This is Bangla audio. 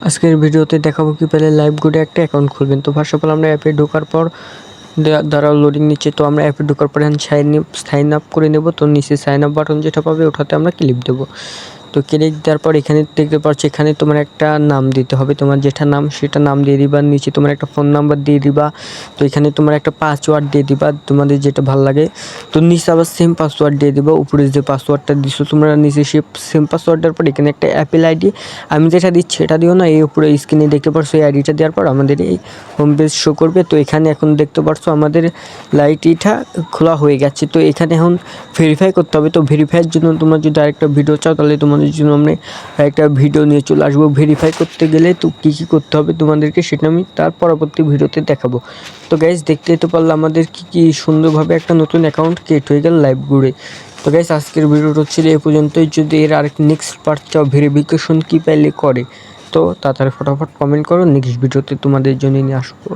আজকের ভিডিওতে দেখাবো কিভাবে লাইভ গুডে একটা অ্যাকাউন্ট খুলবেন। তো ফার্স্ট অফ অল আমরা অ্যাপে ঢোকার পর দ্বারা লোডিং নিচ্ছে, তো আমরা অ্যাপে ঢোকার পর সাইন আপ করে নেব। তো নিচে সাইন আপ বাটন যেটা পাবে ওটাতে আমরা ক্লিক দেবো। তো ক্লিক দেওয়ার পর এখানে দেখতে পাচ্ছ এখানে তোমার একটা নাম দিতে হবে, তোমার যেটা নাম সেটা নাম দিয়ে দিবা। নিচে তোমার একটা ফোন নাম্বার দিয়ে দিবা। তো এখানে তোমার একটা পাসওয়ার্ড দিয়ে দিবা, তোমাদের যেটা ভালো লাগে। তো নিচে আবার সেম পাসওয়ার্ড দিয়ে দিবা, উপরে যে পাসওয়ার্ডটা দিছো তোমরা নিচে সে সেম পাসওয়ার্ডের পর এখানে একটা অ্যাপেল আইডি, আমি যেটা দিচ্ছি এটা দিও না, এই উপরে স্ক্রিনে দেখতে পারছো এই আইডিটা দেওয়ার পর আমাদের এই হোম পেজ শো করবে। তো এখানে এখন দেখতে পারছো আমাদের লাইটটা খোলা হয়ে গেছে। তো এখানে এখন ভেরিফাই করতে হবে। তো ভেরিফাইয়ের জন্য তোমরা যদি আরেকটা ভিডিও চাও তাহলে তোমাদের জন্য আমরা একটা ভিডিও নিয়ে চলে আসবো। ভেরিফাই করতে গেলে তো কী কী করতে হবে তোমাদেরকে সেটা আমি তার পরবর্তী ভিডিওতে দেখাবো। তো গাইজ দেখতেই তো পারলে আমাদের কী সুন্দরভাবে একটা নতুন অ্যাকাউন্ট ক্রিয়েট হয়ে গেল লাইভ গুড়ে। তো গাইজ আজকের ভিডিওটা ছিল এই পর্যন্তই। যদি এর আরেক নেক্সট পার্ট চাও ভেরিফিকেশন কী পাইলে করে, তো তাড়াতাড়ি ফটাফট কমেন্ট করো, নেক্সট ভিডিওতে তোমাদের জন্য নিয়ে আসবো।